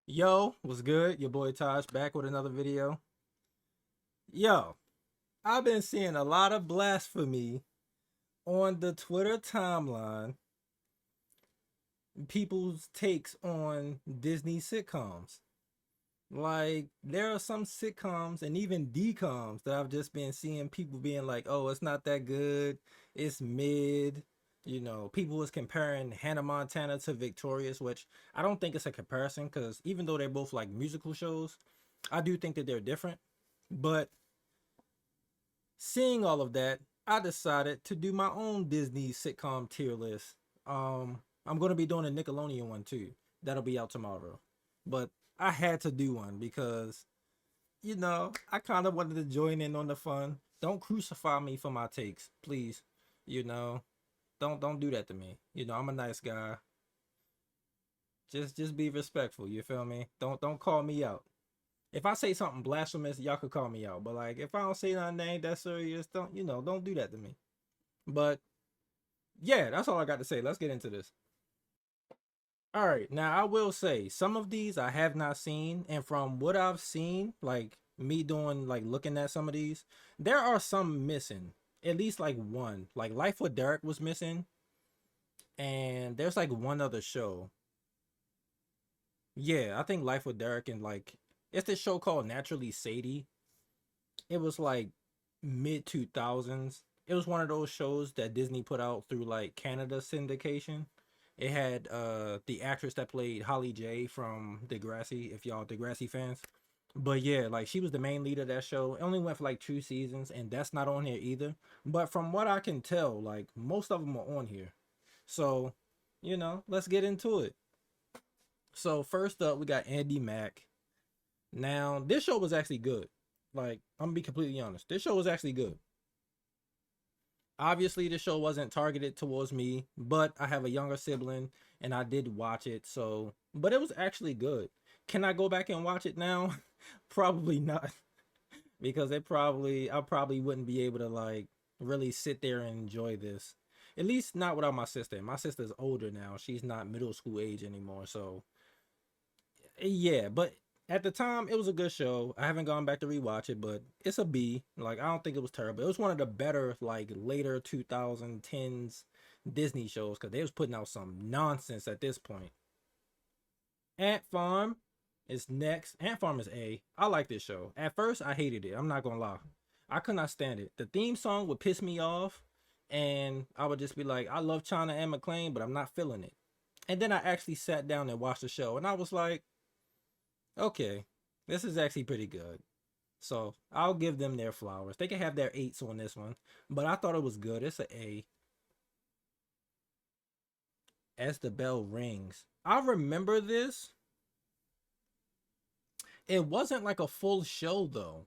Yo, what's good? Your boy Taj back with another video. Yo, I've been seeing a lot of blasphemy on the Twitter timeline, people's takes on Disney sitcoms. Like, there are some sitcoms and even DComs that I've just been seeing people being like, oh, it's not that good, it's mid. People was comparing Hannah Montana to Victorious, which I don't think it's a comparison because even though they're both like musical shows, I do think that they're different. But seeing all of that, I decided to do my own Disney sitcom tier list. I'm gonna be doing a Nickelodeon one too. That'll be out tomorrow. But I had to do one because I kind of wanted to join in on the fun. Don't crucify me for my takes, please. You know, don't do that to me. I'm a nice guy. Just be respectful. You feel me? Don't call me out. If I say something blasphemous, y'all could call me out. But like if I don't say nothing that ain't that serious, don't do that to me. But yeah, that's all I got to say. Let's get into this. All right, now I will say some of these I have not seen, and from what I've seen, like me doing like looking at some of these, there are some missing. At least like one. Like Life with Derek was missing, and there's like one other show. Yeah, I think Life with Derek and like it's this show called Naturally Sadie. It was like mid 2000s. It was one of those shows that Disney put out through like Canada syndication. It had the actress that played Holly J from Degrassi, if y'all Degrassi fans. But yeah, like she was the main lead of that show. It only went for like 2 seasons, and that's not on here either. But from what I can tell, like most of them are on here. So, let's get into it. So first up, we got Andy Mack. Now, this show was actually good. Like, I'm gonna be completely honest. This show was actually good. Obviously, the show wasn't targeted towards me, but I have a younger sibling and I did watch it. So, but it was actually good. Can I go back and watch it now? Probably not, because I probably wouldn't be able to like really sit there and enjoy this. At least not without my sister. My sister's older now. She's not middle school age anymore. So, yeah, but at the time it was a good show. I haven't gone back to rewatch it, but it's a B. Like I don't think it was terrible. It was one of the better like later 2010s Disney shows because they was putting out some nonsense at this point. Ant Farm is next. Ant Farm is A. I like this show. At first I hated it. I'm not gonna lie. I could not stand it. The theme song would piss me off, and I would just be like, I love China and McClain, but I'm not feeling it. And then I actually sat down and watched the show, and I was like, okay, this is actually pretty good. So I'll give them their flowers. They can have their eights on this one, but I thought it was good. It's a A. As the bell rings. I remember this. It wasn't like a full show though.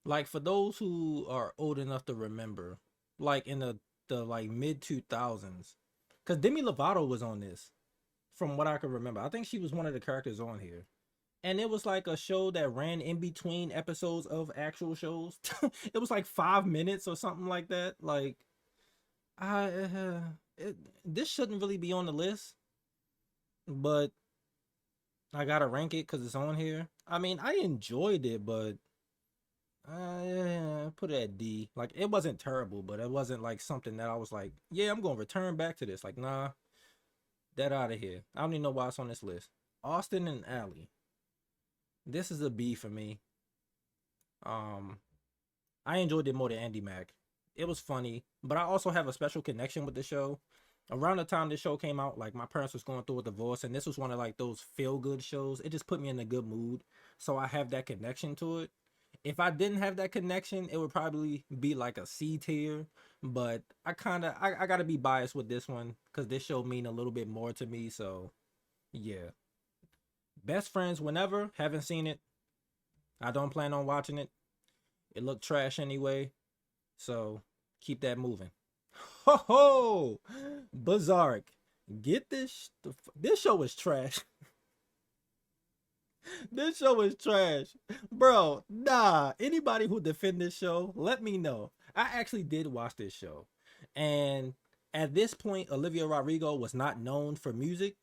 Like for those who are old enough to remember, like in the like mid 2000s, because Demi Lovato was on this, from what I can remember. I think she was one of the characters on here. And it was like a show that ran in between episodes of actual shows. It was like 5 minutes or something like that. Like, I this shouldn't really be on the list, but I gotta rank it because it's on here. I mean, I enjoyed it, but I put it at D. Like, it wasn't terrible, but it wasn't like something that I was like, yeah, I'm gonna return back to this. Like, nah, that out of here. I don't even know why it's on this list. Austin and Alley. This is a B for me. Um, I enjoyed it more than Andy Mack. It was funny, but I also have a special connection with the show. Around the time this show came out, like my parents was going through a divorce, and this was one of like those feel good shows. It just put me in a good mood, so I have that connection to it. If I didn't have that connection, it would probably be like a C tier. But I gotta be biased with this one because this show mean a little bit more to me. So yeah, Best Friends whenever. Haven't seen it. I don't plan on watching it. It looked trash anyway. So keep that moving. Ho ho! Bizarre. Get this. This show is trash. This show is trash. Bro, nah. Anybody who defend this show, let me know. I actually did watch this show. And at this point, Olivia Rodrigo was not known for music.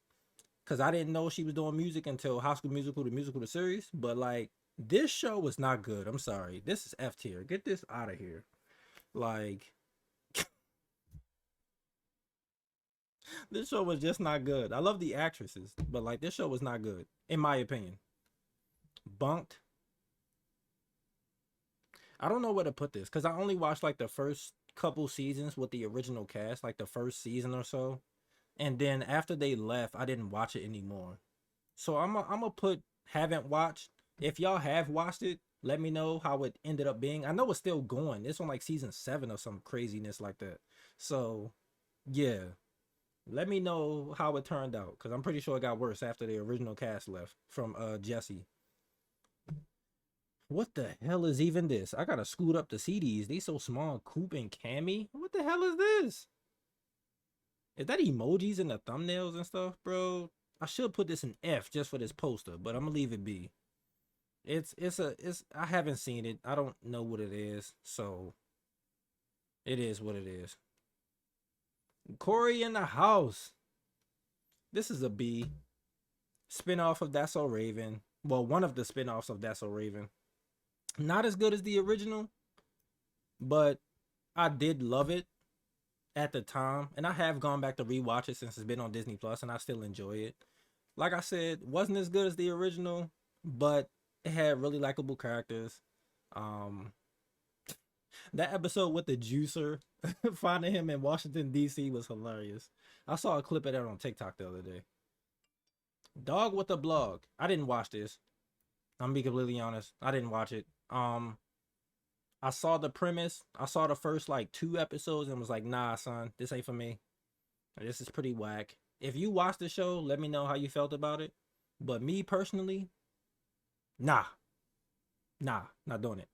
because I didn't know she was doing music until High School Musical, the musical, the series. But like, this show was not good. I'm sorry. This is F tier. Get this out of here. Like, this show was just not good. I love the actresses, but like, this show was not good, in my opinion. Bunked. I don't know where to put this because I only watched like the first couple seasons with the original cast, like the first season or so. And then after they left, I didn't watch it anymore. So I'm gonna put haven't watched. If y'all have watched it, let me know how it ended up being. I know it's still going. It's on like season 7 or some craziness like that. So yeah, let me know how it turned out because I'm pretty sure it got worse after the original cast left from Jesse. What the hell is even this? I gotta scoot up the CDs. They so small. Coop and Cammy. What the hell is this? Is that emojis in the thumbnails and stuff, bro? I should put this in F just for this poster, but I'm gonna leave it be. It's I haven't seen it. I don't know what it is, so it is what it is. Corey in the house. This is a B. Spinoff of That's So Raven. Well, one of the spinoffs of That's So Raven. Not as good as the original, but I did love it at the time, and I have gone back to rewatch it since it's been on Disney Plus, and I still enjoy it. Like I said, wasn't as good as the original, but it had really likable characters. Um, that episode with the juicer finding him in Washington D.C. was hilarious. I saw a clip of that on TikTok the other day. Dog with a blog. I didn't watch this. I'm gonna be completely honest. I didn't watch it. I saw the premise. I saw the first like 2 episodes and was like, nah, son, this ain't for me. This is pretty whack. If you watched the show, let me know how you felt about it. But me personally, nah, not doing it.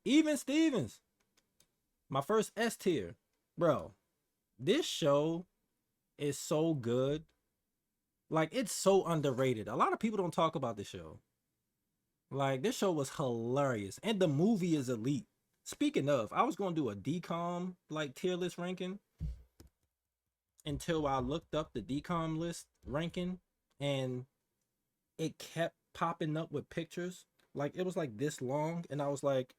Even Stevens, my first S tier, bro. This show is so good. Like, it's so underrated. A lot of people don't talk about this show. Like, this show was hilarious, and the movie is elite. Speaking of, I was going to do a decom like tier list ranking until I looked up the decom list ranking, and it kept popping up with pictures. Like, it was like this long, and I was like,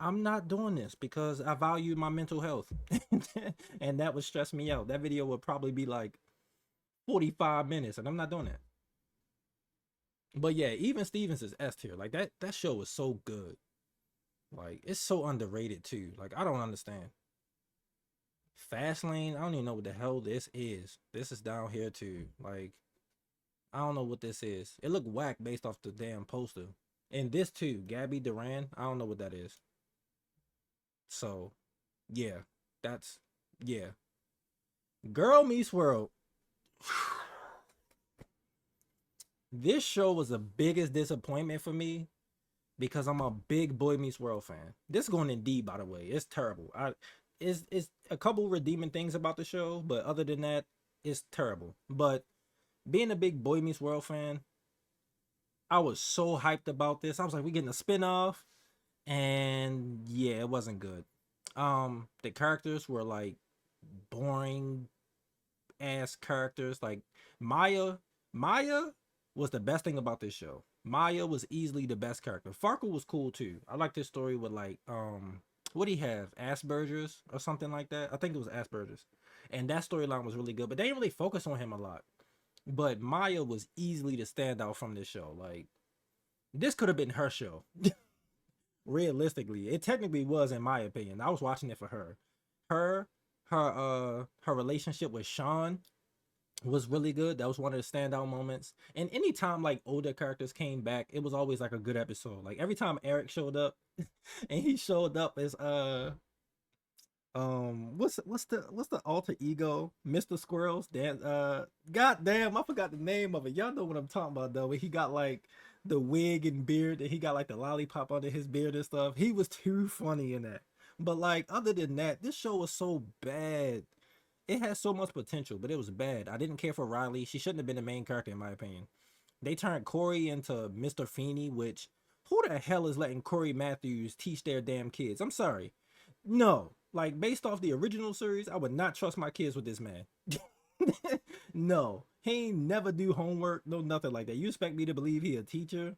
I'm not doing this because I value my mental health. And that would stress me out. That video would probably be like 45 minutes, and I'm not doing that. But yeah, even Stevens is S tier. Like, that show was so good. Like, it's so underrated too. Like, I don't understand. Fastlane, I don't even know what the hell this is. This is down here too. Like, I don't know what this is. It looked whack based off the damn poster. And this too, Gabby Duran, I don't know what that is. So, yeah, that's yeah. Girl Meets World. This show was the biggest disappointment for me because I'm a big Boy Meets World fan. This is going in D, by the way. It's terrible. It's a couple redeeming things about the show, but other than that, it's terrible. But being a big Boy Meets World fan, I was so hyped about this. I was like, we getting a spinoff, and yeah, it wasn't good. The characters were like boring ass characters. Like Maya, Maya was the best thing about this show. Maya was easily the best character. Farkle was cool too. I like this story with like what do he have? Asperger's or something like that. I think it was Asperger's. And that storyline was really good, but they didn't really focus on him a lot. But Maya was easily the standout from this show. Like, this could have been her show. Realistically, it technically was, in my opinion. I was watching it for her. Her her relationship with Sean was really good. That was one of the standout moments. And anytime like older characters came back, it was always like a good episode. Like every time Eric showed up, and he showed up as what's the alter ego, Mr. Squirrels. Dan, god damn, I forgot the name of it. Y'all know what I'm talking about though. He got like the wig and beard, and he got like the lollipop under his beard and stuff. He was too funny in that. But like other than that, this show was so bad. It has so much potential, but it was bad. I didn't care for Riley. She shouldn't have been the main character in my opinion. They turned Corey into Mr. Feeney, which who the hell is letting Corey Matthews teach their damn kids? I'm sorry. No. Like based off the original series, I would not trust my kids with this man. No, he ain't never do homework, no nothing like that. You expect me to believe he a teacher?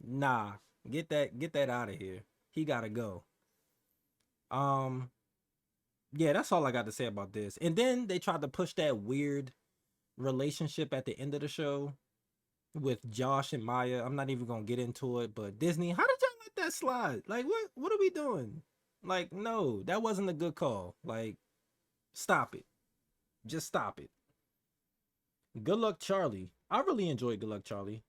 Nah, get that out of here. He gotta go. Um, yeah, that's all I got to say about this. And then they tried to push that weird relationship at the end of the show with Josh and Maya. I'm not even gonna get into it, but Disney, how did y'all let that slide? Like, what are we doing? Like, no, that wasn't a good call. Like, stop it. Just stop it. Good Luck Charlie. I really enjoyed Good Luck Charlie.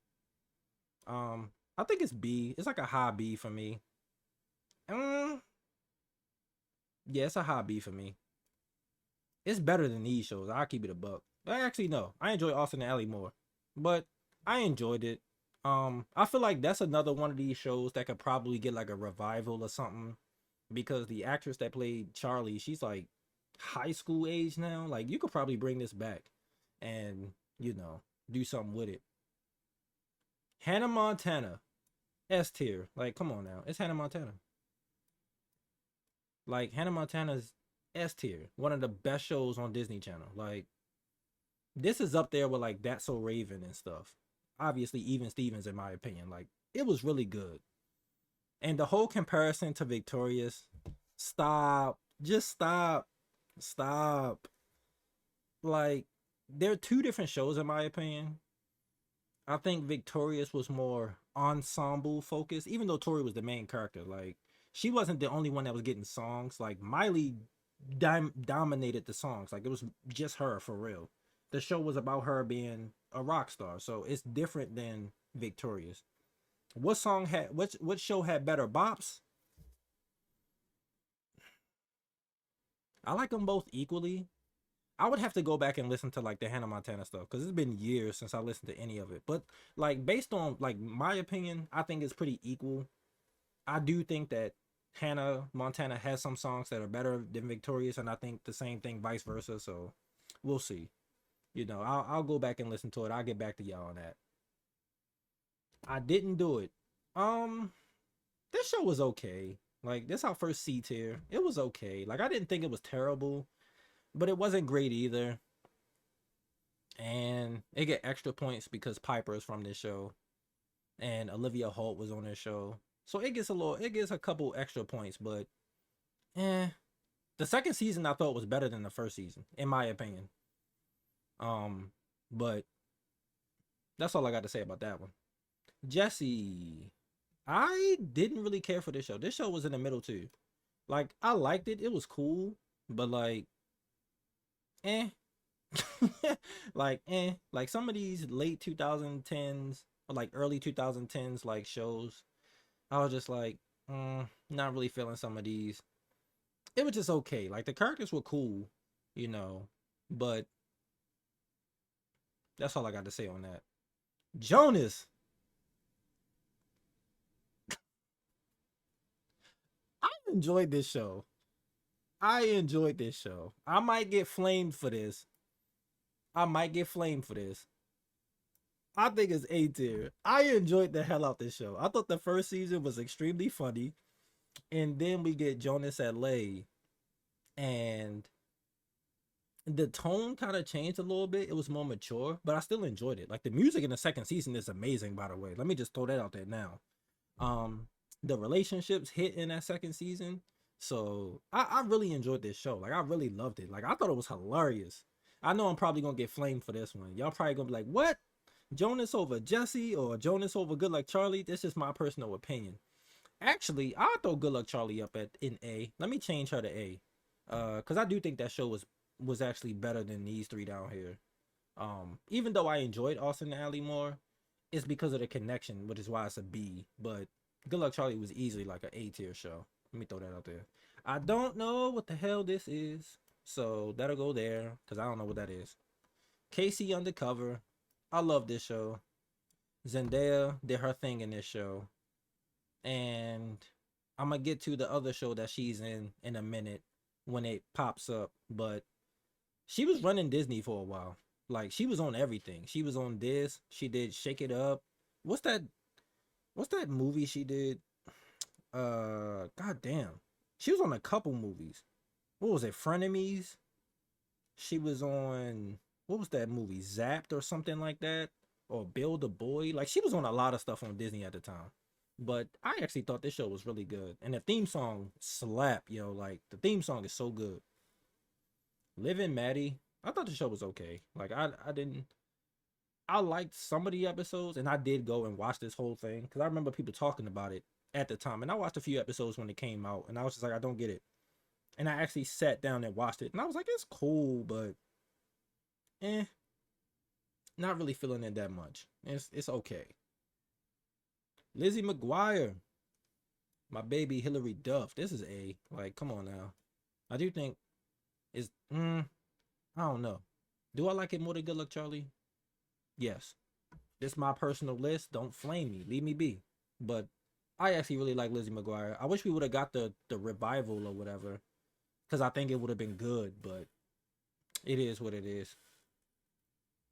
I think it's B. It's like a high B for me. Um, yeah, it's a high B for me. It's better than these shows. I'll keep it a buck. Actually, no. I enjoy Austin and Alley more. But I enjoyed it. I feel like that's another one of these shows that could probably get like a revival or something. Because the actress that played Charlie, she's like high school age now. Like you could probably bring this back and, do something with it. Hannah Montana. S tier. Like, come on now. It's Hannah Montana. Like Hannah Montana's S tier. One of the best shows on Disney Channel. Like this is up there with like That's So Raven and stuff. Obviously, even Stevens, in my opinion, like it was really good. And the whole comparison to Victorious, stop, just stop, stop. Like they're two different shows in my opinion. I think Victorious was more ensemble focused, even though Tori was the main character. Like she wasn't the only one that was getting songs. Like Miley dominated the songs. Like it was just her for real. The show was about her being a rock star, so it's different than Victorious. What show had better bops? I like them both equally. I would have to go back and listen to like the Hannah Montana stuff because it's been years since I listened to any of it. But like based on like my opinion, I think it's pretty equal. I do think that Hannah Montana has some songs that are better than Victorious, and I think the same thing vice versa. So we'll see. I'll go back and listen to it. I'll get back to y'all on that. I didn't do it. Um, this show was okay. Like this our first C tier. It was okay. Like I didn't think it was terrible, but it wasn't great either. And it get extra points because Piper is from this show, and Olivia Holt was on this show. So it gets a couple extra points, but eh. The second season I thought was better than the first season, in my opinion. Um, but that's all I got to say about that one. Jesse, I didn't really care for this show. This show was in the middle too. Like I liked it. It was cool, but like, eh. Like eh. Like some of these late 2010s or like early 2010s like shows, I was just like, not really feeling some of these. It was just okay. Like the characters were cool, you know, but that's all I got to say on that. Jonas, I enjoyed this show. I enjoyed this show. I might get flamed for this. I might get flamed for this. I think it's A tier. I enjoyed the hell out this show. I thought the first season was extremely funny, and then we get Jonas at Lay, and the tone kind of changed a little bit. It was more mature, but I still enjoyed it. Like the music in the second season is amazing, by the way. Let me just throw that out there now. Um, the relationships hit in that second season. So I really enjoyed this show. Like I really loved it. Like I thought it was hilarious. I know I'm probably gonna get flamed for this one. Y'all probably gonna be like, what? Jonas over Jesse or Jonas over Good Luck Charlie? This is my personal opinion. Actually, I'll throw Good Luck Charlie up at in A. Let me change her to A. Cause I do think that show was actually better than these three down here. Even though I enjoyed Austin and Alley more, it's because of the connection, which is why it's a B. But Good Luck Charlie was easily like an A tier show. Let me throw that out there. I don't know what the hell this is, so that'll go there because I don't know what that is. Casey Undercover. I love this show. Zendaya did her thing in this show, and I'm gonna get to the other show that she's in a minute when it pops up. But she was running Disney for a while. Like she was on everything. She was on this. She did Shake It Up. What's that? What's that movie she did? God damn. She was on a couple movies. What was it? Frenemies. She was on. what was that movie? Zapped or something like that, or Build a Boy. Like she was on a lot of stuff on Disney at the time. But I actually thought this show was really good, and the theme song slap, yo. Like the theme song is so good. Living Maddie, I thought the show was okay. Like I didn't. I liked some of the episodes, and I did go and watch this whole thing because I remember people talking about it at the time, and I watched a few episodes when it came out, and I was just like, I don't get it. And I actually sat down and watched it, and I was like, it's cool, but eh, not really feeling it that much. It's okay. Lizzie McGuire, my baby Hillary Duff. This is a like, come on now. I do think it's I don't know. Do I like it more than Good Luck Charlie? Yes. This is my personal list. Don't flame me. Leave me be. But I actually really like Lizzie McGuire. I wish we would have got the revival or whatever, because I think it would have been good. But it is what it is.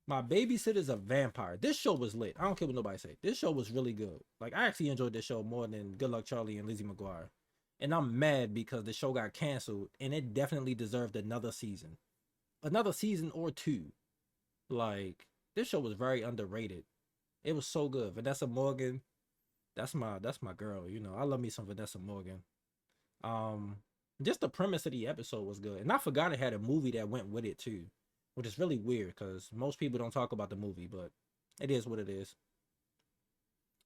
My babysitter's a vampire. This show was lit. I don't care what nobody say. This show was really good. Like I actually enjoyed this show more than Good Luck Charlie and Lizzie McGuire. And I'm mad because the show got canceled and it definitely deserved another season. Another season or two. Like this show was very underrated. It was so good. Vanessa Morgan, that's my girl. You know, I love me some Vanessa Morgan. Um, just the premise of the episode was good, and I forgot it had a movie that went with it too, which is really weird because most people don't talk about the movie, but it is what it is.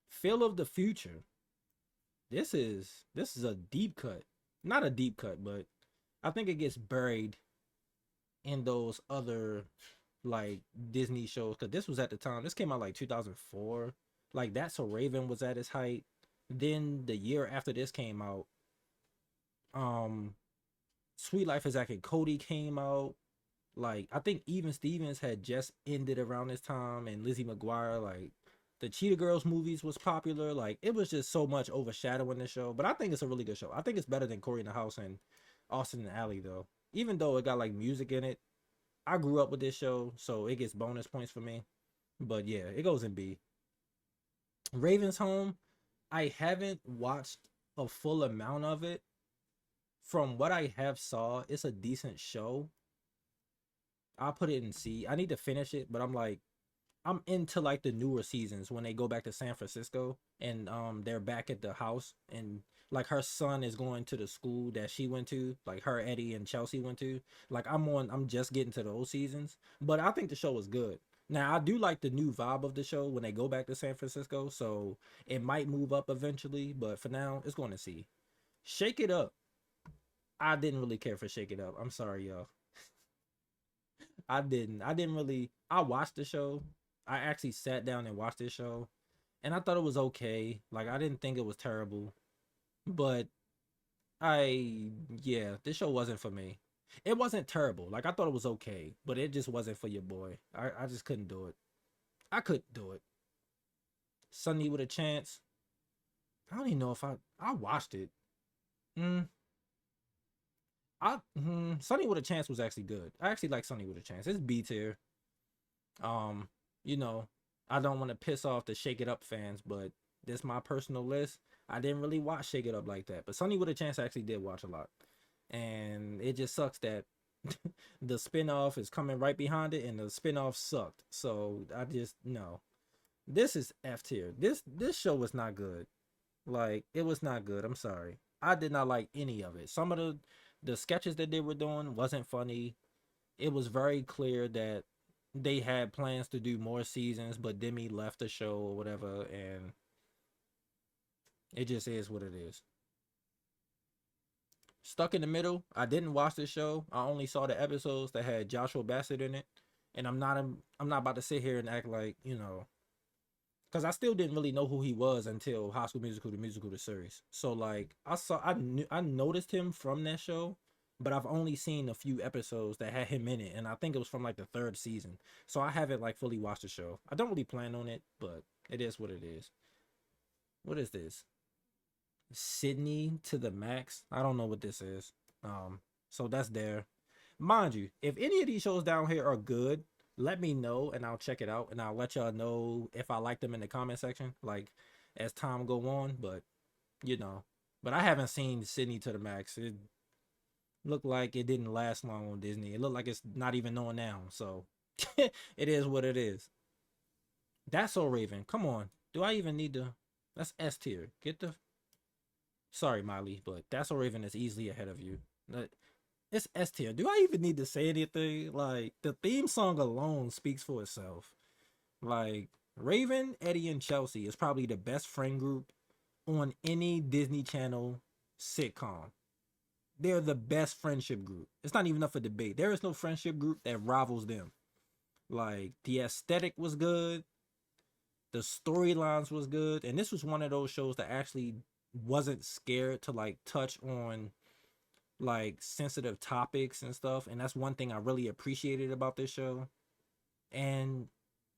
Feel of the Future. This is a deep cut, not a deep cut, but I think it gets buried in those other like Disney shows because this was at the time. This came out like 2004. Like That's So Raven was at its height. Then the year after this came out, um, Sweet Life is Zack and Cody came out. Like I think Even Stevens had just ended around this time, and Lizzie McGuire, like the Cheetah Girls movies was popular. Like it was just so much overshadowing the show. But I think it's a really good show. I think it's better than Corey in the House and Austin and Alley though. Even though it got like music in it, I grew up with this show, so it gets bonus points for me. But yeah, it goes in B. Raven's Home, I haven't watched a full amount of it. From what I have saw, it's a decent show. I'll put it in C. I need to finish it, but I'm like I'm into like the newer seasons when they go back to San Francisco and they're back at the house and like her son is going to the school that she went to, like her Eddie and Chelsea went to. Like I'm just getting to those seasons, but I think the show is good. Now I do like the new vibe of the show when they go back to San Francisco, so it might move up eventually, but for now it's going to see. Shake It Up. I didn't really care for Shake It Up. I'm sorry, y'all. I didn't really. I watched the show. I actually sat down and watched this show, and I thought it was okay. Like I didn't think it was terrible, but yeah, this show wasn't for me. It wasn't terrible. Like I thought it was okay, but it just wasn't for your boy. I just couldn't do it. I couldn't do it. Sunny with a Chance. I don't even know if I watched it. Mm, Sunny with a Chance was actually good. I actually like Sunny with a Chance. It's B tier. Um, you know, I don't want to piss off the Shake It Up fans, but this my personal list. I didn't really watch Shake It Up like that, but Sunny with a Chance I actually did watch a lot, and it just sucks that the spinoff is coming right behind it, and the spinoff sucked. So I just no. This is F tier. This show was not good. Like it was not good. I'm sorry. I did not like any of it. Some of the sketches that they were doing wasn't funny. It was very clear that they had plans to do more seasons, but Demi left the show or whatever, and it just is what it is. Stuck in the Middle. I didn't watch the show. I only saw the episodes that had Joshua Bassett in it, and I'm not about to sit here and act like because I still didn't really know who he was until High School Musical, the musical, the series. So like I noticed him from that show, but I've only seen a few episodes that had him in it, and I think it was from like the third season. So I haven't like fully watched the show. I don't really plan on it, but it is what it is. What is this? Sydney to the Max. I don't know what this is. So that's there. Mind you, if any of these shows down here are good, let me know and I'll check it out and I'll let y'all know if I like them in the comment section, like as time go on. But you know, but I haven't seen Sydney to the Max. It looked like it didn't last long on Disney. It looked like it's not even on now. So It is what it is. That's so Raven. Come on. Do I even need to? That's S tier. Get the. Sorry, Miley, but That's So Raven is easily ahead of you. It's S tier. Do I even need to say anything? Like the theme song alone speaks for itself. Like Raven, Eddie, and Chelsea is probably the best friend group on any Disney Channel sitcom. They're the best friendship group. It's not even up for debate. There is no friendship group that rivals them. Like the aesthetic was good, the storylines was good, and this was one of those shows that actually wasn't scared to like touch on like sensitive topics and stuff. And that's one thing I really appreciated about this show. And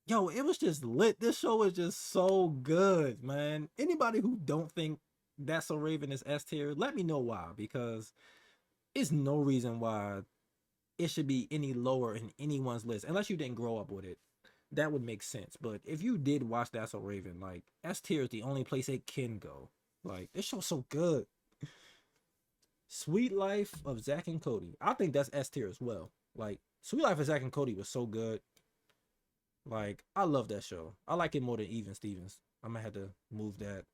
yo, it was just lit. This show is just so good, man. Anybody who don't think That's So Raven is S tier, let me know why, because it's no reason why it should be any lower in anyone's list unless you didn't grow up with it. That would make sense. But if you did watch That's So Raven, like S tier is the only place it can go. Like this show's so good. Sweet Life of Zach and Cody. I think that's S tier as well. Like Sweet Life of Zach and Cody was so good. Like I love that show. I like it more than Even Stevens. I'm gonna have to move that.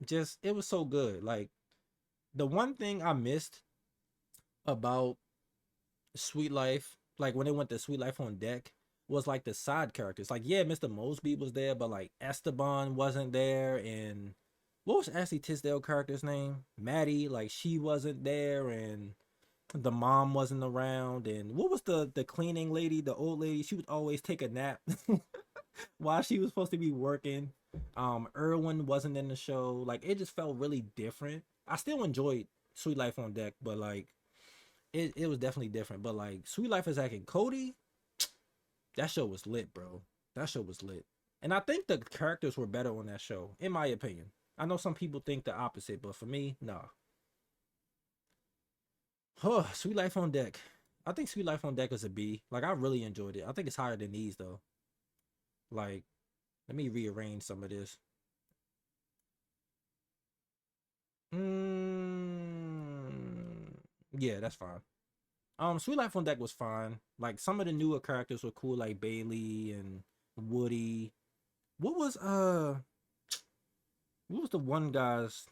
Just it was so good. Like the one thing I missed about Sweet Life, like when they went to Sweet Life on Deck, was like the side characters. Like, yeah, Mr. Mosby was there, but like Esteban wasn't there, and what was Ashley Tisdale character's name? Maddie, like she wasn't there, and the mom wasn't around, and what was the cleaning lady, the old lady? She would always take a nap while she was supposed to be working. Erwin wasn't in the show. Like it just felt really different. I still enjoyed Sweet Life on Deck, but like it was definitely different. But like Sweet Life is Zack and Cody, that show was lit, bro. That show was lit. And I think the characters were better on that show, in my opinion. I know some people think the opposite, but for me, nah. Oh, Sweet Life on Deck. I think Sweet Life on Deck is a B. Like I really enjoyed it. I think it's higher than these though. Like, let me rearrange some of this. Mm, yeah, that's fine. Sweet Life on Deck was fine. Like some of the newer characters were cool, like Bailey and Woody. What was what was the one guy's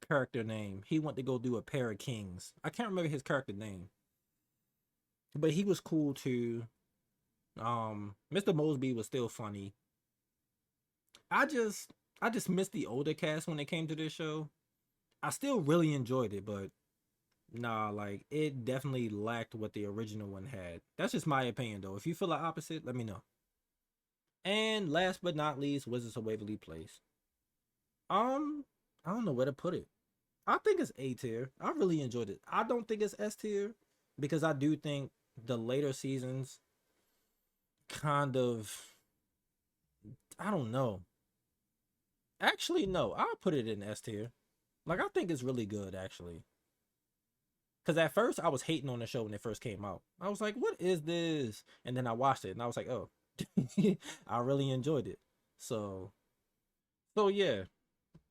character name? He went to go do a pair of kings. I can't remember his character name, but he was cool too. Mr. Mosby was still funny. I just I just missed the older cast when it came to this show. I still really enjoyed it, but nah, like it definitely lacked what the original one had. That's just my opinion though. If you feel the opposite, let me know. And last but not least, Wizards of Waverly Place. Um, I don't know where to put it. I think it's A tier. I really enjoyed it. I don't think it's S tier because I do think the later seasons kind of, I don't know. Actually, no, I'll put it in S tier. Like I think it's really good actually. Cause at first I was hating on the show when it first came out. I was like, "What is this?" And then I watched it and I was like, "Oh, I really enjoyed it." So, so yeah,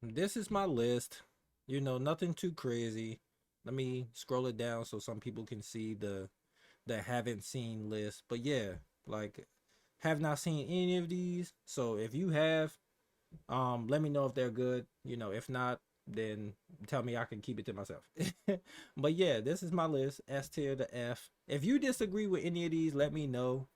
this is my list. You know, nothing too crazy. Let me scroll it down so some people can see the haven't seen list. But yeah, like have not seen any of these. So if you have, let me know if they're good. You know, if not, then tell me I can keep it to myself. But yeah, this is my list. S tier to F. If you disagree with any of these, let me know.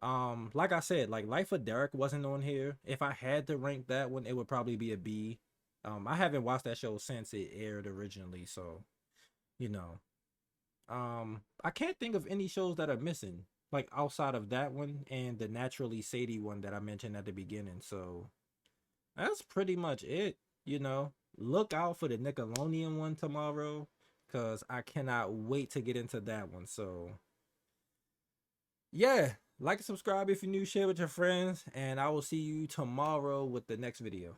Like I said, like Life of Derek wasn't on here. If I had to rank that one, it would probably be a B. I haven't watched that show since it aired originally, so you know. I can't think of any shows that are missing, like outside of that one and the Naturally Sadie one that I mentioned at the beginning. So that's pretty much it. You know, look out for the Nickelodeon one tomorrow, cause I cannot wait to get into that one. So yeah, like and subscribe if you're new, share with your friends, and I will see you tomorrow with the next video.